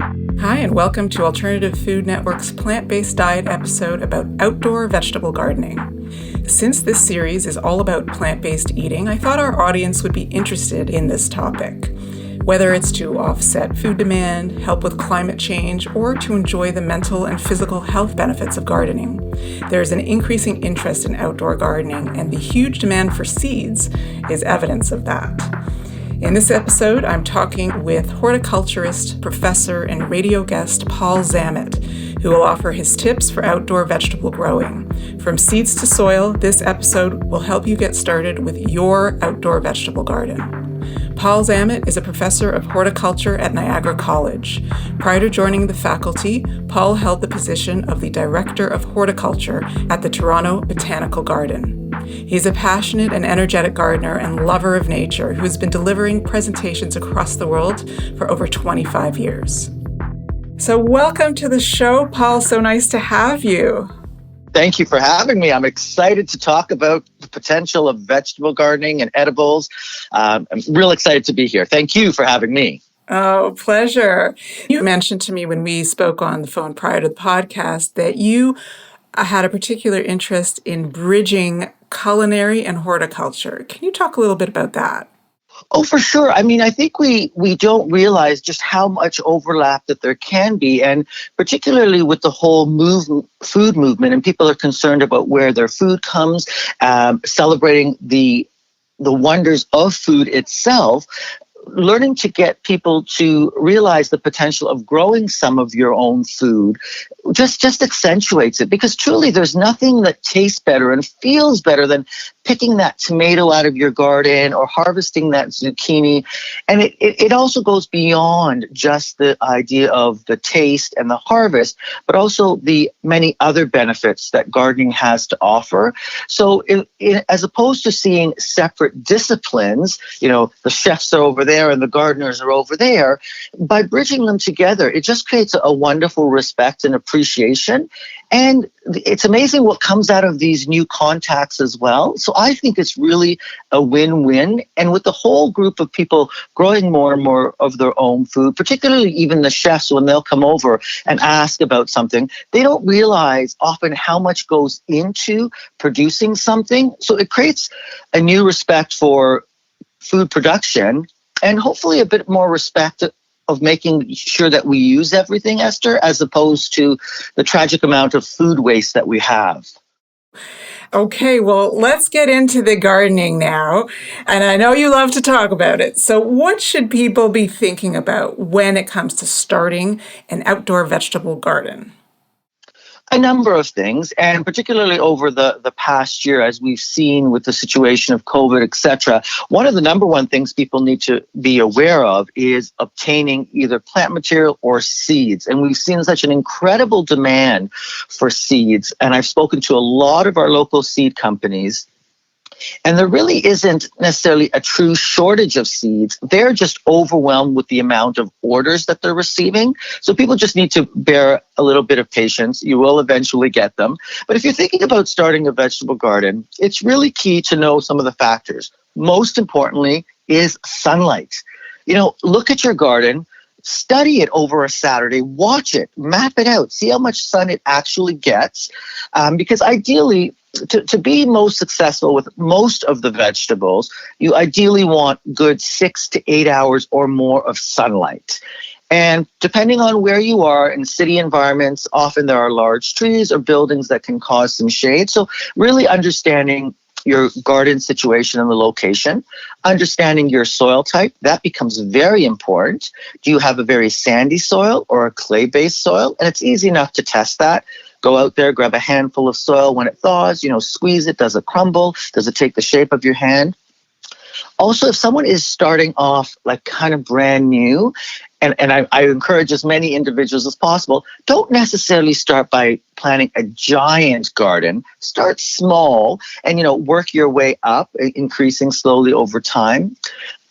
Hi, and welcome to Alternative Food Network's plant-based diet episode about outdoor vegetable gardening. Since this series is all about plant-based eating, I thought our audience would be interested in this topic. Whether it's to offset food demand, help with climate change, or to enjoy the mental and physical health benefits of gardening, there's an increasing interest in outdoor gardening, and the huge demand for seeds is evidence of that. In this episode, I'm talking with horticulturist, professor, and radio guest Paul Zammit, who will offer his tips for outdoor vegetable growing. From seeds to soil, this episode will help you get started with your outdoor vegetable garden. Paul Zammit is a professor of horticulture at Niagara College. Prior to joining the faculty, Paul held the position of the Director of Horticulture at the Toronto Botanical Garden. He's a passionate and energetic gardener and lover of nature who has been delivering presentations across the world for over 25 years. So welcome to the show, Paul. So nice to have you. Thank you for having me. I'm excited to talk about the potential of vegetable gardening and edibles. I'm real excited to be here. Thank you for having me. Oh, pleasure. You mentioned to me when we spoke on the phone prior to the podcast that you had a particular interest in bridging culinary and horticulture. Can you talk a little bit about that? Oh, for sure. I mean, I think we don't realize just how much overlap that there can be, and particularly with the whole food movement, and people are concerned about where their food comes, celebrating the wonders of food itself. Learning to get people to realize the potential of growing some of your own food just accentuates it, because truly there's nothing that tastes better and feels better than picking that tomato out of your garden or harvesting that zucchini. And it also goes beyond just the idea of the taste and the harvest, but also the many other benefits that gardening has to offer. So as opposed to seeing separate disciplines, the chefs are over there and the gardeners are over there, by bridging them together, it just creates a wonderful respect and appreciation. And it's amazing what comes out of these new contacts as well. So I think it's really a win-win. And with the whole group of people growing more and more of their own food, particularly even the chefs, when they'll come over and ask about something, they don't realize often how much goes into producing something. So it creates a new respect for food production and hopefully a bit more respect of making sure that we use everything, Esther, as opposed to the tragic amount of food waste that we have. Okay, well, let's get into the gardening now. And I know you love to talk about it. So what should people be thinking about when it comes to starting an outdoor vegetable garden? A number of things, and particularly over the past year, as we've seen with the situation of COVID, etc., one of the number one things people need to be aware of is obtaining either plant material or seeds. And we've seen such an incredible demand for seeds. And I've spoken to a lot of our local seed companies, and there really isn't necessarily a true shortage of seeds. They're just overwhelmed with the amount of orders that they're receiving. So people just need to bear a little bit of patience. You will eventually get them. But if you're thinking about starting a vegetable garden, it's really key to know some of the factors. Most importantly is sunlight. Look at your garden. Study it over a Saturday, watch it, map it out, see how much sun it actually gets. Because ideally, to be most successful with most of the vegetables, you ideally want good 6 to 8 hours or more of sunlight. And depending on where you are in city environments, often there are large trees or buildings that can cause some shade. So really understanding your garden situation and the location, understanding your soil type, that becomes very important. Do you have a very sandy soil or a clay-based soil? And it's easy enough to test that. Go out there, grab a handful of soil when it thaws, squeeze it. Does it crumble? Does it take the shape of your hand? Also, if someone is starting off like kind of brand new, and I encourage as many individuals as possible, don't necessarily start by planting a giant garden. Start small and, work your way up, increasing slowly over time.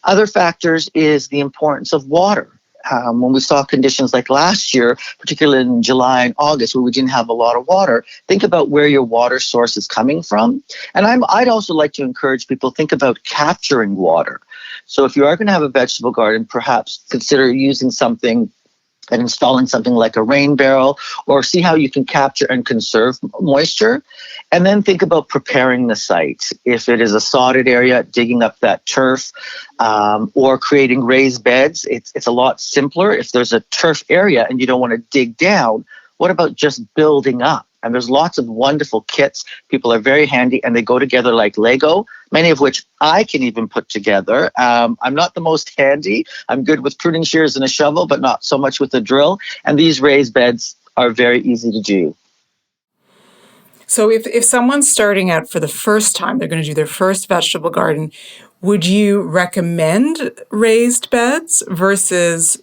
Other factors is the importance of water. When we saw conditions like last year, particularly in July and August, where we didn't have a lot of water, think about where your water source is coming from. And I'd also like to encourage people think about capturing water. So if you are going to have a vegetable garden, perhaps consider using something and installing something like a rain barrel, or see how you can capture and conserve moisture. And then think about preparing the site. If it is a sodded area, digging up that turf, or creating raised beds. It's a lot simpler. If there's a turf area and you don't want to dig down, what about just building up? And there's lots of wonderful kits. People are very handy, and they go together like Lego, many of which I can even put together. I'm not the most handy. I'm good with pruning shears and a shovel, but not so much with a drill. And these raised beds are very easy to do. So if someone's starting out for the first time, they're going to do their first vegetable garden, would you recommend raised beds versus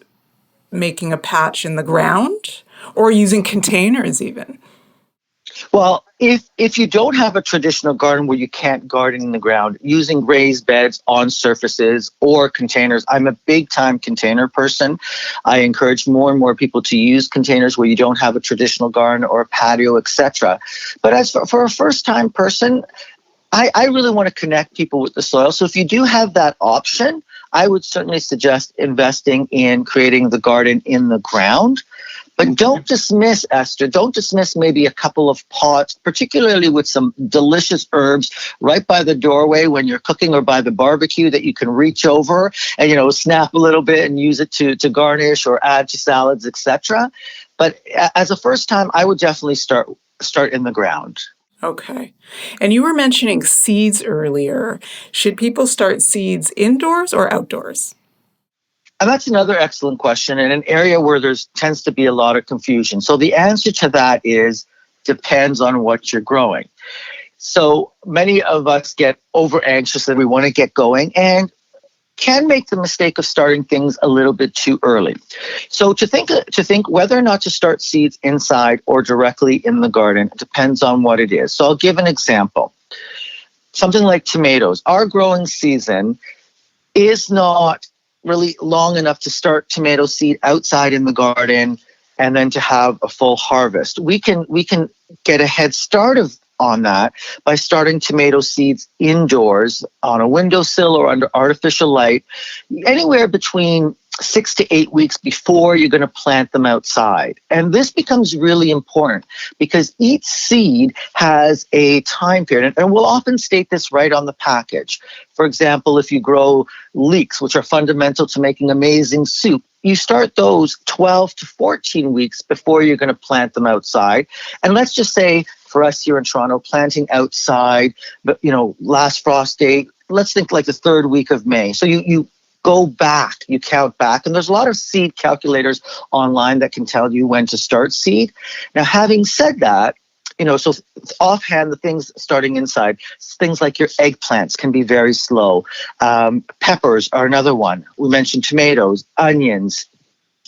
making a patch in the ground or using containers even? Well, if you don't have a traditional garden where you can't garden in the ground, using raised beds on surfaces or containers. I'm a big time container person. I encourage more and more people to use containers where you don't have a traditional garden or a patio, etc. But as for a first time person, I really want to connect people with the soil. So if you do have that option, I would certainly suggest investing in creating the garden in the ground. But don't dismiss, Esther, don't dismiss maybe a couple of pots, particularly with some delicious herbs right by the doorway when you're cooking or by the barbecue that you can reach over and, snap a little bit and use it to garnish or add to salads, etc. But as a first time, I would definitely start in the ground. Okay. And you were mentioning seeds earlier. Should people start seeds indoors or outdoors? And that's another excellent question, and an area where there's tends to be a lot of confusion. So the answer to that is depends on what you're growing. So many of us get over anxious and we want to get going and can make the mistake of starting things a little bit too early. So to think whether or not to start seeds inside or directly in the garden depends on what it is. So I'll give an example. Something like tomatoes. Our growing season is not really long enough to start tomato seed outside in the garden and then to have a full harvest. We can get a head start on that by starting tomato seeds indoors on a windowsill or under artificial light, anywhere between 6 to 8 weeks before you're going to plant them outside. And this becomes really important because each seed has a time period, and we'll often state this right on the package. For example, if you grow leeks, which are fundamental to making amazing soup, you start those 12 to 14 weeks before you're going to plant them outside. And let's just say for us here in Toronto, planting outside, but last frost date, let's think like the third week of May. So you go back, you count back, and there's a lot of seed calculators online that can tell you when to start seed. Now, having said that, so offhand, the things starting inside, things like your eggplants can be very slow. Peppers are another one. We mentioned tomatoes, onions,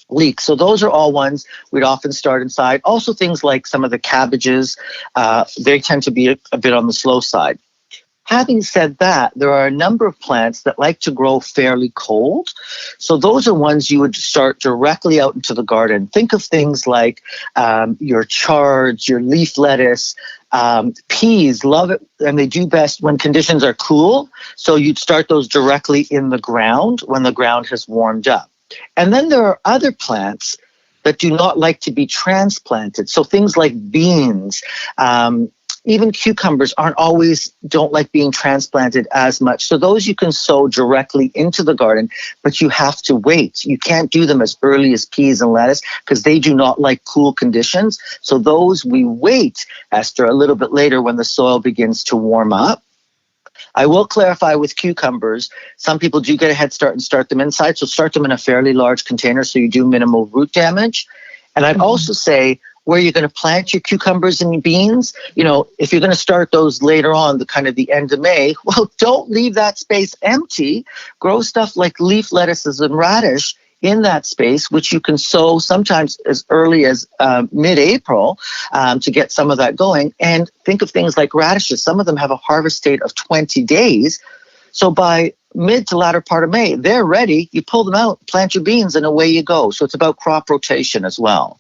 leeks. So those are all ones we'd often start inside. Also things like some of the cabbages, they tend to be a bit on the slow side. Having said that, there are a number of plants that like to grow fairly cold. So those are ones you would start directly out into the garden. Think of things like your chards, your leaf lettuce, peas, love it, and they do best when conditions are cool. So you'd start those directly in the ground when the ground has warmed up. And then there are other plants that do not like to be transplanted. So things like beans, even cucumbers don't like being transplanted as much. So those you can sow directly into the garden, but you have to wait. You can't do them as early as peas and lettuce because they do not like cool conditions. So those we wait, Esther, a little bit later when the soil begins to warm up. I will clarify with cucumbers, some people do get a head start and start them inside. So start them in a fairly large container so you do minimal root damage. And I'd also say, where you're going to plant your cucumbers and beans, if you're going to start those later on, the end of May, well, don't leave that space empty. Grow stuff like leaf lettuces and radish in that space, which you can sow sometimes as early as mid-April to get some of that going. And think of things like radishes. Some of them have a harvest date of 20 days. So by mid to latter part of May, they're ready. You pull them out, plant your beans, and away you go. So it's about crop rotation as well.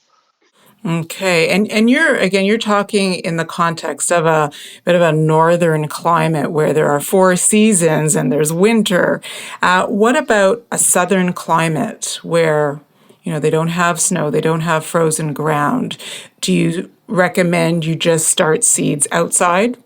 Okay. And you're talking in the context of a bit of a northern climate where there are 4 seasons and there's winter. What about a southern climate where, They don't have snow, they don't have frozen ground. Do you recommend you just start seeds outside?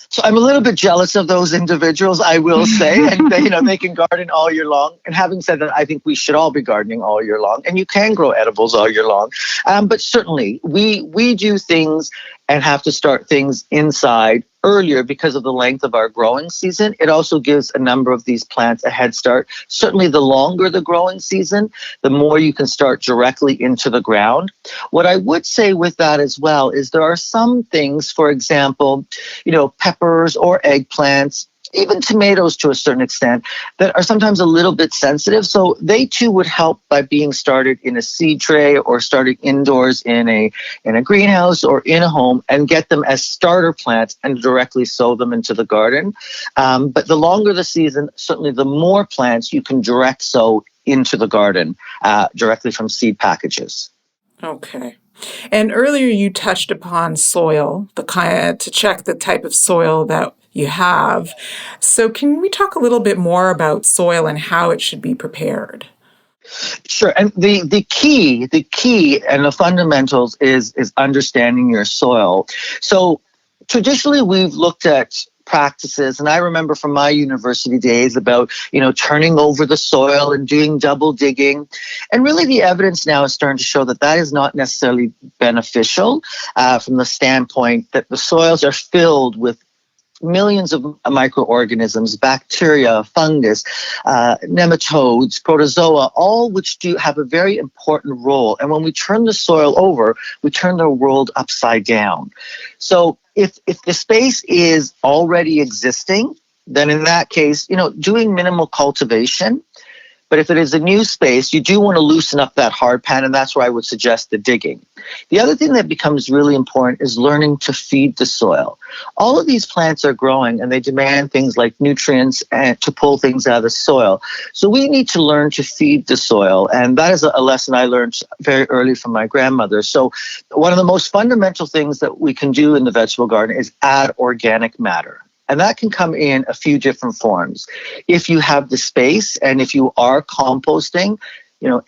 So I'm a little bit jealous of those individuals, I will say, and they can garden all year long. And having said that, I think we should all be gardening all year long, and you can grow edibles all year long. But certainly, we do things and have to start things inside earlier because of the length of our growing season. It also gives a number of these plants a head start. Certainly, the longer the growing season, the more you can start directly into the ground. What I would say with that as well is there are some things, for example, peppers or eggplants, even tomatoes to a certain extent, that are sometimes a little bit sensitive. So they too would help by being started in a seed tray or starting indoors in a greenhouse or in a home, and get them as starter plants and directly sow them into the garden. But the longer the season, certainly the more plants you can direct sow into the garden directly from seed packages. Okay. And earlier you touched upon soil, to check the type of soil that you have. So can we talk a little bit more about soil and how it should be prepared? Sure. And the key and the fundamentals is understanding your soil. So traditionally we've looked at practices, and I remember from my university days about turning over the soil and doing double digging, and really the evidence now is starting to show that is not necessarily beneficial from the standpoint that the soils are filled with millions of microorganisms, bacteria, fungus, nematodes, protozoa, all which do have a very important role. And when we turn the soil over, we turn the world upside down. So if the space is already existing, then in that case, doing minimal cultivation. But if it is a new space, you do want to loosen up that hard pan, and that's where I would suggest the digging. The other thing that becomes really important is learning to feed the soil. All of these plants are growing, and they demand things like nutrients and to pull things out of the soil. So we need to learn to feed the soil, and that is a lesson I learned very early from my grandmother. So one of the most fundamental things that we can do in the vegetable garden is add organic matter. And that can come in a few different forms. If you have the space and if you are composting,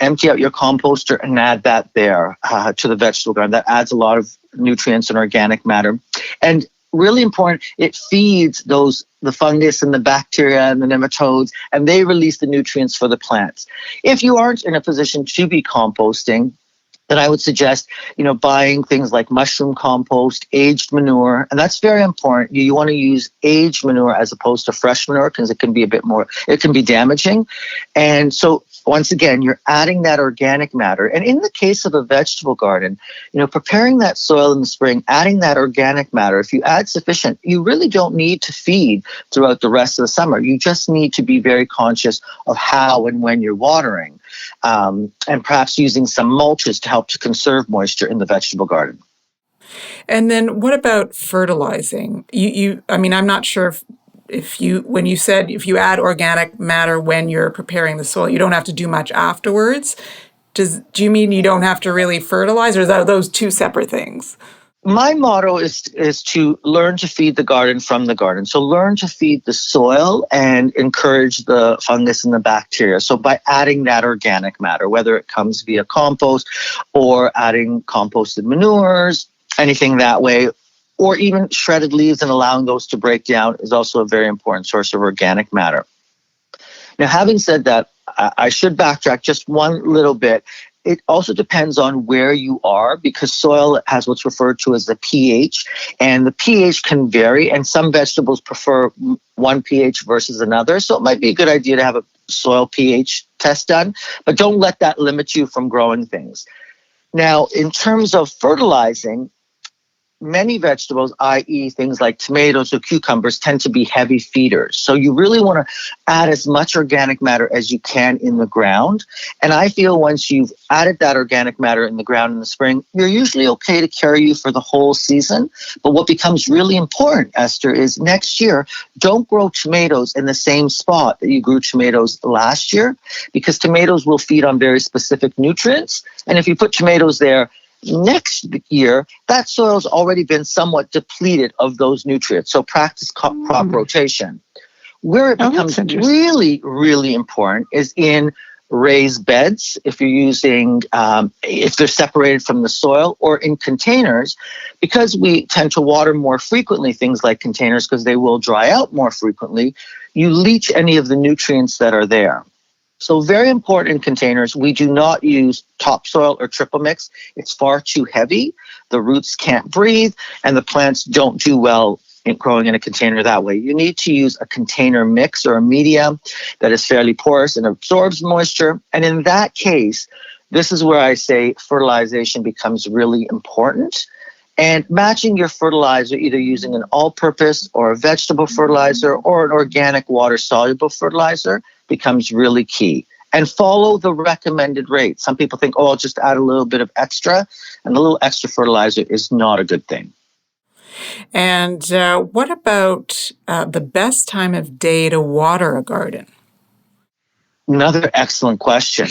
empty out your composter and add that there to the vegetable garden. That adds a lot of nutrients and organic matter. And really important, it feeds the fungus and the bacteria and the nematodes, and they release the nutrients for the plants. If you aren't in a position to be composting, then I would suggest, buying things like mushroom compost, aged manure, and that's very important. You want to use aged manure as opposed to fresh manure because it can be it can be damaging. And so once again, you're adding that organic matter. And in the case of a vegetable garden, preparing that soil in the spring, adding that organic matter, if you add sufficient, you really don't need to feed throughout the rest of the summer. You just need to be very conscious of how and when you're watering, and perhaps using some mulches to help to conserve moisture in the vegetable garden. And then what about fertilizing? I'm not sure when you said if you add organic matter when you're preparing the soil, you don't have to do much afterwards. Do you mean you don't have to really fertilize, or are those two separate things? My motto is to learn to feed the garden from the garden. So learn to feed the soil and encourage the fungus and the bacteria. So by adding that organic matter, whether it comes via compost or adding composted manures, anything that way, or even shredded leaves and allowing those to break down is also a very important source of organic matter. Now, having said that, I should backtrack just one little bit. It also depends on where you are, because soil has what's referred to as the pH, and the pH can vary, and some vegetables prefer one pH versus another. So it might be a good idea to have a soil pH test done, but don't let that limit you from growing things. Now, in terms of fertilizing, many vegetables, i.e. things like tomatoes or cucumbers, tend to be heavy feeders. So you really want to add as much organic matter as you can in the ground. And I feel once you've added that organic matter in the ground in the spring, you're usually okay to carry you for the whole season. But what becomes really important, Esther, is next year, don't grow tomatoes in the same spot that you grew tomatoes last year, because tomatoes will feed on very specific nutrients. And if you put tomatoes there next year, that soil's already been somewhat depleted of those nutrients. So practice crop rotation. Where it becomes really, really important is in raised beds, if you're using, if they're separated from the soil, or in containers, because we tend to water more frequently, things like containers, because they will dry out more frequently, you leach any of the nutrients that are there. So very important in containers, we do not use topsoil or triple mix. It's far too heavy. The roots can't breathe, and the plants don't do well in growing in a container that way. You need to use a container mix or a medium that is fairly porous and absorbs moisture. And in that case, this is where I say fertilization becomes really important. And matching your fertilizer, either using an all-purpose or a vegetable fertilizer or an organic water-soluble fertilizer, becomes really key. And follow the recommended rate. Some people think, oh, I'll just add a little bit of extra, and a little extra fertilizer is not a good thing. And what about the best time of day to water a garden? Another excellent question.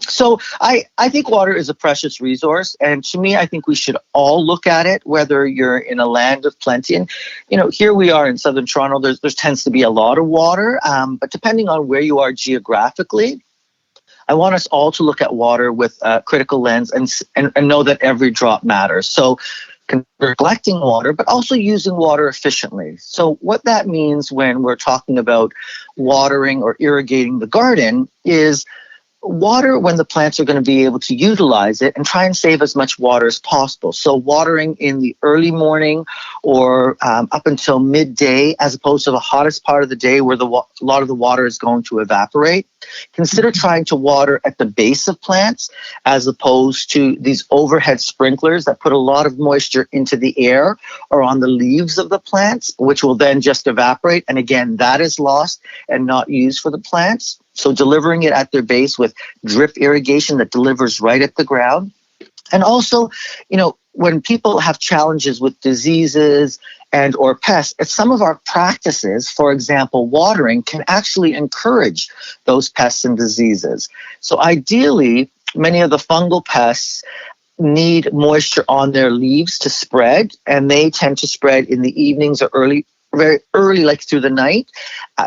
So I think water is a precious resource. And to me, I think we should all look at it, whether you're in a land of plenty. And, here we are in southern Toronto, there tends to be a lot of water. But depending on where you are geographically, I want us all to look at water with a critical lens and know that every drop matters. So collecting water, but also using water efficiently. So what that means when we're talking about watering or irrigating the garden is water when the plants are going to be able to utilize it and try and save as much water as possible. So watering in the early morning or up until midday, as opposed to the hottest part of the day where a lot of the water is going to evaporate. Consider trying to water at the base of plants as opposed to these overhead sprinklers that put a lot of moisture into the air or on the leaves of the plants, which will then just evaporate. And again, that is lost and not used for the plants. So delivering it at their base with drip irrigation that delivers right at the ground. And also, when people have challenges with diseases and or pests, some of our practices, for example, watering, can actually encourage those pests and diseases. So ideally, many of the fungal pests need moisture on their leaves to spread, and they tend to spread in the evenings or very early, like through the night.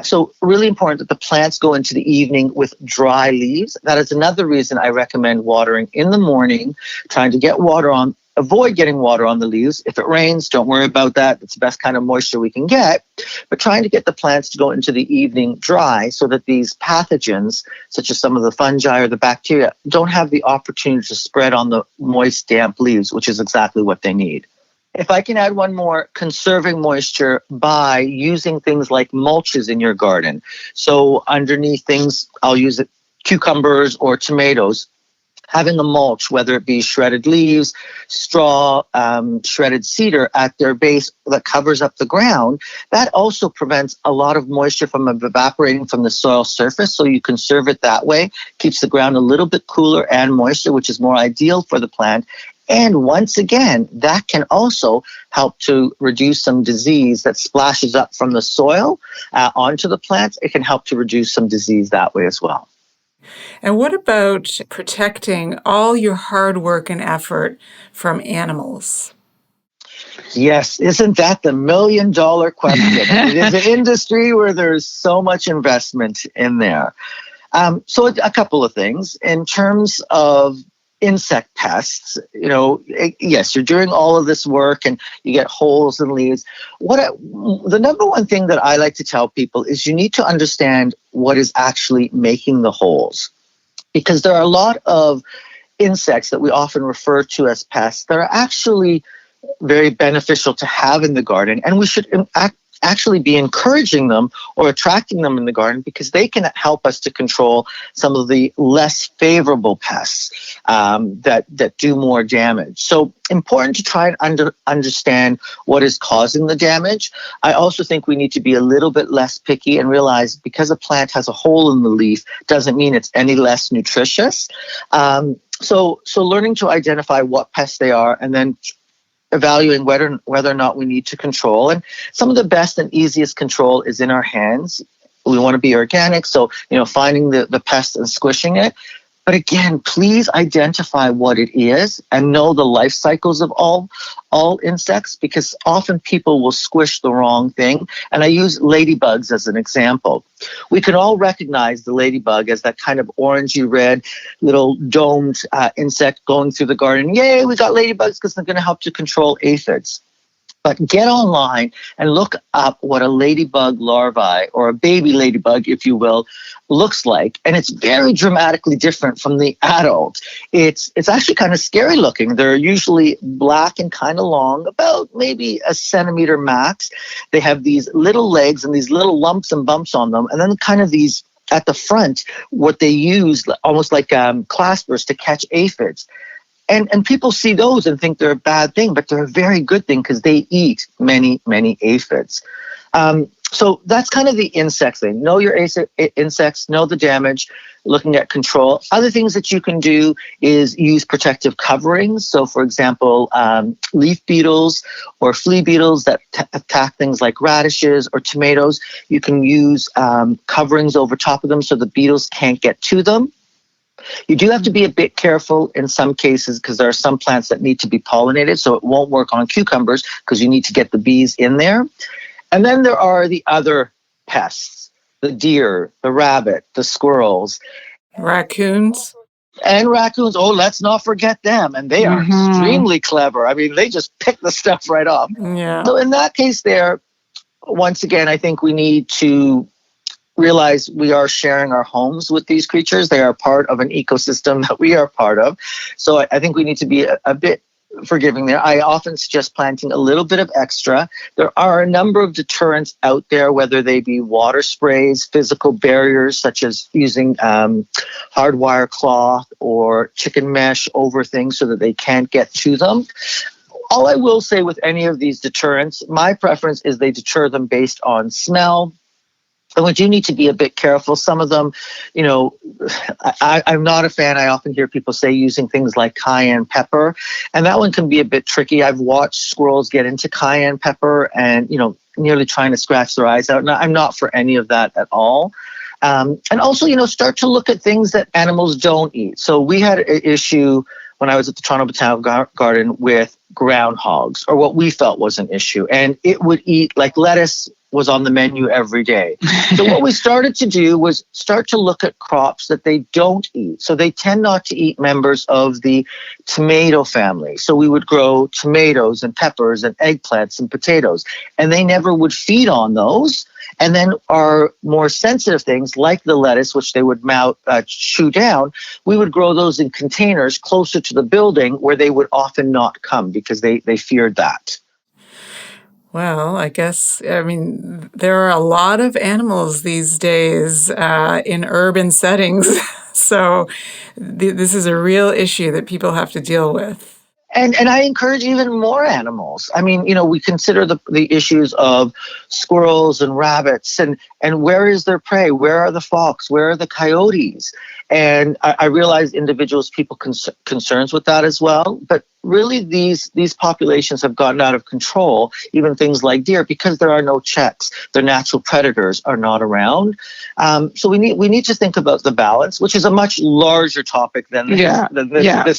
So really important that the plants go into the evening with dry leaves. That is another reason I recommend watering in the morning, trying to get water on, avoid getting water on the leaves. If it rains, don't worry about that. It's the best kind of moisture we can get. But trying to get the plants to go into the evening dry so that these pathogens, such as some of the fungi or the bacteria, don't have the opportunity to spread on the moist, damp leaves, which is exactly what they need. If I can add one more, conserving moisture by using things like mulches in your garden. So underneath things, I'll use it, cucumbers or tomatoes. Having a mulch, whether it be shredded leaves, straw, shredded cedar at their base that covers up the ground, that also prevents a lot of moisture from evaporating from the soil surface. So you conserve it that way, keeps the ground a little bit cooler and moisture, which is more ideal for the plant. And once again, that can also help to reduce some disease that splashes up from the soil onto the plants. It can help to reduce some disease that way as well. And what about protecting all your hard work and effort from animals? Yes, isn't that the $1 million question? It is an industry where there's so much investment in there. So a couple of things. In terms of insect pests, yes, you're doing all of this work and you get holes in leaves. The number one thing that I like to tell people is you need to understand what is actually making the holes. Because there are a lot of insects that we often refer to as pests that are actually very beneficial to have in the garden, and we should actually be encouraging them or attracting them in the garden because they can help us to control some of the less favorable pests that do more damage. So important to try and understand what is causing the damage. I also think we need to be a little bit less picky and realize because a plant has a hole in the leaf doesn't mean it's any less nutritious. So learning to identify what pests they are and then evaluating whether or not we need to control. And some of the best and easiest control is in our hands. We want to be organic, so finding the pest and squishing it. But again, please identify what it is and know the life cycles of all insects, because often people will squish the wrong thing. And I use ladybugs as an example. We can all recognize the ladybug as that kind of orangey red little domed insect going through the garden. Yay, we got ladybugs because they're going to help to control aphids. But get online and look up what a ladybug larvae, or a baby ladybug, if you will, looks like. And it's very dramatically different from the adult. It's actually kind of scary looking. They're usually black and kind of long, about maybe a centimeter max. They have these little legs and these little lumps and bumps on them. And then kind of these at the front, what they use almost like claspers to catch aphids. And people see those and think they're a bad thing, but they're a very good thing because they eat many, many aphids. So that's kind of the insect thing. Know your insects, know the damage, looking at control. Other things that you can do is use protective coverings. So, for example, leaf beetles or flea beetles that attack things like radishes or tomatoes, you can use coverings over top of them so the beetles can't get to them. You do have to be a bit careful in some cases because there are some plants that need to be pollinated, so it won't work on cucumbers because you need to get the bees in there. And then there are the other pests, the deer, the rabbit, the squirrels. Raccoons. And raccoons, oh, let's not forget them. And they are extremely clever. I mean, they just pick the stuff right up. Yeah. So in that case there, once again, I think we need to realize we are sharing our homes with these creatures. They are part of an ecosystem that we are part of. So I think we need to be a bit forgiving there. I often suggest planting a little bit of extra. There are a number of deterrents out there, whether they be water sprays, physical barriers, such as using hardwire cloth or chicken mesh over things so that they can't get to them. All I will say with any of these deterrents, my preference is they deter them based on smell. And we do need to be a bit careful. Some of them, you know, I'm not a fan. I often hear people say using things like cayenne pepper, and that one can be a bit tricky. I've watched squirrels get into cayenne pepper and, you know, nearly trying to scratch their eyes out. And I'm not for any of that at all. And also, you know, start to look at things that animals don't eat. So we had an issue when I was at the Toronto Botanical Garden with groundhogs, or what we felt was an issue. And it would eat, like, lettuce was on the menu every day. So what we started to do was start to look at crops that they don't eat. So they tend not to eat members of the tomato family. So we would grow tomatoes and peppers and eggplants and potatoes, and they never would feed on those. And then our more sensitive things like the lettuce, which they would chew down, we would grow those in containers closer to the building where they would often not come because they feared that. Well, I guess, I mean, there are a lot of animals these days in urban settings. So this is a real issue that people have to deal with. And I encourage even more animals. I mean, you know, we consider the issues of squirrels and rabbits and where is their prey? Where are the fox? Where are the coyotes? And I realize individuals, people concerns with that as well. But really, these populations have gotten out of control, even things like deer, because there are no checks. Their natural predators are not around. So we need to think about the balance, which is a much larger topic than this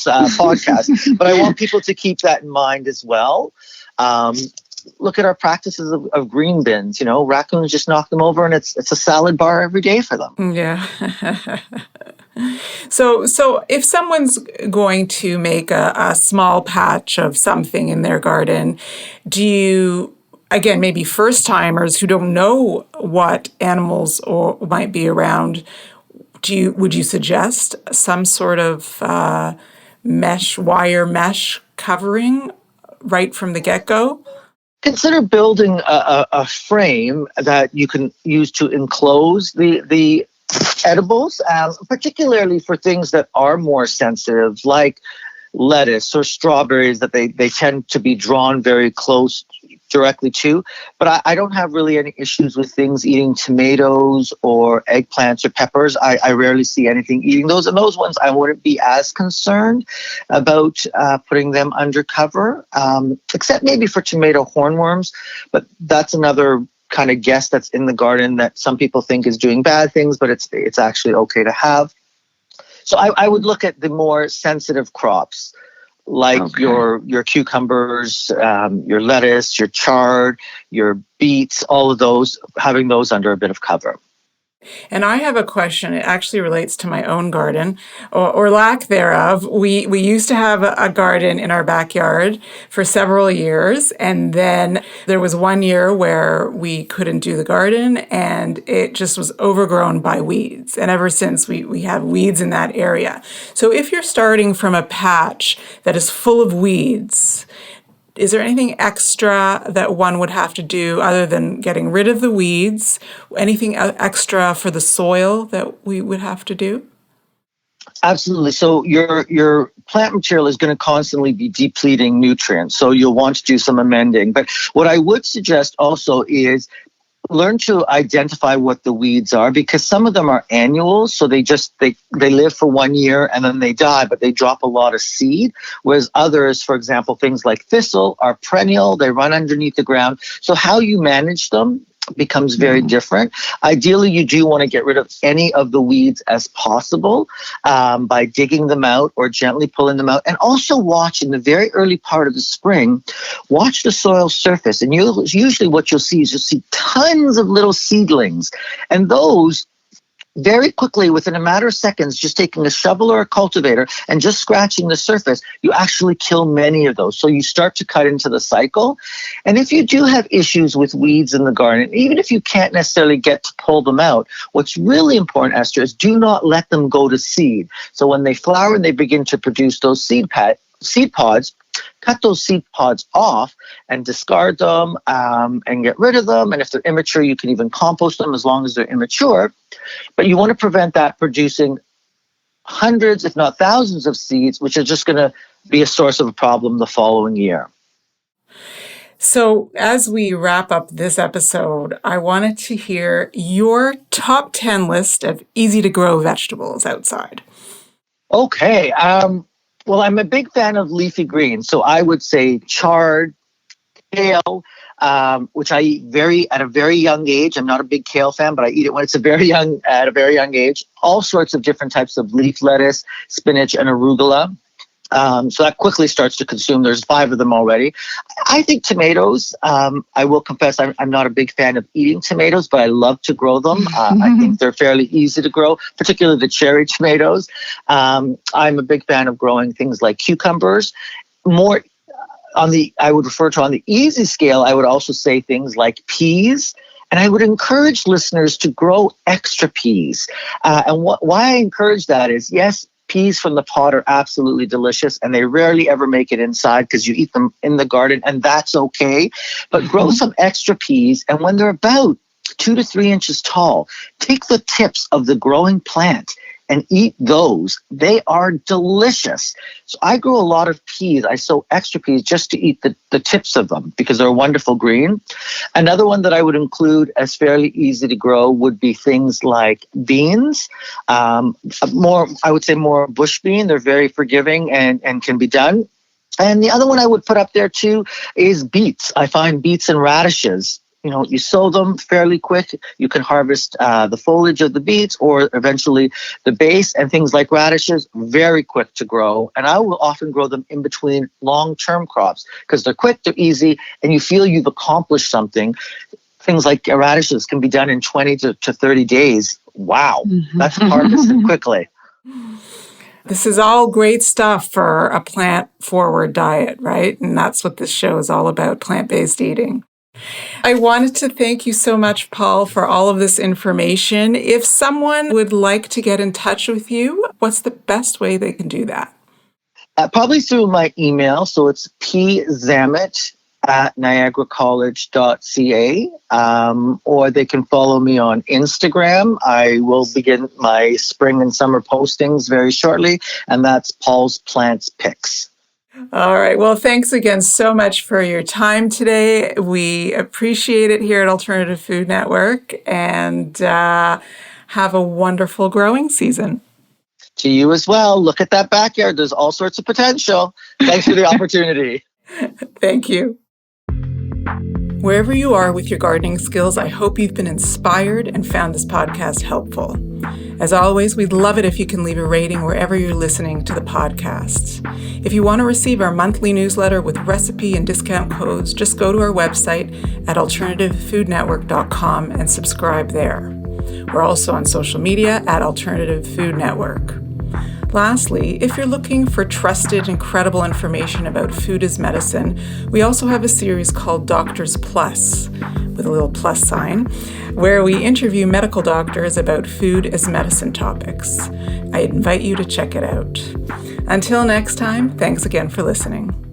podcast. But I want people to keep that in mind as well. Look at our practices of green bins. You know, raccoons just knock them over, and it's a salad bar every day for them. Yeah. So if someone's going to make a small patch of something in their garden, do you, again, maybe first timers who don't know what animals or might be around, would you suggest some sort of wire mesh covering right from the get-go? Consider building a frame that you can use to enclose the edibles, particularly for things that are more sensitive, like lettuce or strawberries that they tend to be drawn very close directly to. But I don't have really any issues with things eating tomatoes or eggplants or peppers. I rarely see anything eating those. And those ones I wouldn't be as concerned about putting them under cover, except maybe for tomato hornworms. But that's another kind of guess that's in the garden that some people think is doing bad things, but it's actually okay to have. So I would look at the more sensitive crops, like your cucumbers, your lettuce, your chard, your beets, all of those, having those under a bit of cover. And I have a question. It actually relates to my own garden, or lack thereof. We used to have a garden in our backyard for several years, and then there was one year where we couldn't do the garden, and it just was overgrown by weeds. And ever since, we have weeds in that area. So if you're starting from a patch that is full of weeds, is there anything extra that one would have to do other than getting rid of the weeds? Anything extra for the soil that we would have to do? Absolutely. So your plant material is going to constantly be depleting nutrients. So you'll want to do some amending. But what I would suggest also is learn to identify what the weeds are, because some of them are annuals, so they live for 1 year and then they die, but they drop a lot of seed, whereas others, for example, things like thistle, are perennial, they run underneath the ground. So how you manage them becomes very different. Ideally, you do want to get rid of any of the weeds as possible by digging them out or gently pulling them out. And also watch in the very early part of the spring, watch the soil surface. And usually what you'll see tons of little seedlings. And those, very quickly, within a matter of seconds, just taking a shovel or a cultivator and just scratching the surface, you actually kill many of those. So you start to cut into the cycle. And if you do have issues with weeds in the garden, even if you can't necessarily get to pull them out, what's really important, Esther, is do not let them go to seed. So when they flower and they begin to produce those seed pods, cut those seed pods off and discard them and get rid of them. And if they're immature, you can even compost them as long as they're immature. But you want to prevent that producing hundreds, if not thousands of seeds, which are just going to be a source of a problem the following year. So as we wrap up this episode, I wanted to hear your top 10 list of easy to grow vegetables outside. Okay. Well, I'm a big fan of leafy greens. So I would say chard, kale, which I eat at a very young age. I'm not a big kale fan, but I eat it when it's at a very young age. All sorts of different types of leaf lettuce, spinach, and arugula. So that quickly starts to consume. There's 5 of them already. I think tomatoes, I will confess, I'm not a big fan of eating tomatoes, but I love to grow them. I think they're fairly easy to grow, particularly the cherry tomatoes. I'm a big fan of growing things like cucumbers. I would refer to on the easy scale, I would also say things like peas. And I would encourage listeners to grow extra peas. Why I encourage that is, yes, peas from the pot are absolutely delicious, and they rarely ever make it inside because you eat them in the garden, and that's okay. But grow some extra peas, and when they're about 2 to 3 inches tall, take the tips of the growing plant and eat those. They are delicious. So I grow a lot of peas. I sow extra peas just to eat the tips of them because they're a wonderful green. Another one that I would include as fairly easy to grow would be things like beans. I would say more bush bean. They're very forgiving and can be done. And the other one I would put up there too is beets. I find beets and radishes, you sow them fairly quick. You can harvest the foliage of the beets or eventually the base, and things like radishes, very quick to grow. And I will often grow them in between long-term crops because they're quick, they're easy, and you feel you've accomplished something. Things like radishes can be done in 20 to 30 days. Wow, that's harvested quickly. This is all great stuff for a plant-forward diet, right? And that's what this show is all about, plant-based eating. I wanted to thank you so much, Paul, for all of this information. If someone would like to get in touch with you, what's the best way they can do that? Probably through my email. So it's pzammit@niagaracollege.ca, or they can follow me on Instagram. I will begin my spring and summer postings very shortly, and that's Paul's Plants Picks. All right. Well, thanks again so much for your time today. We appreciate it here at Alternative Food Network, and have a wonderful growing season. To you as well. Look at that backyard. There's all sorts of potential. Thanks for the opportunity. Thank you. Wherever you are with your gardening skills, I hope you've been inspired and found this podcast helpful. As always, we'd love it if you can leave a rating wherever you're listening to the podcast. If you want to receive our monthly newsletter with recipe and discount codes, just go to our website at alternativefoodnetwork.com and subscribe there. We're also on social media at Alternative Food Network. Lastly, if you're looking for trusted and credible information about food as medicine, we also have a series called Doctors Plus, with a little plus sign, where we interview medical doctors about food as medicine topics. I invite you to check it out. Until next time, thanks again for listening.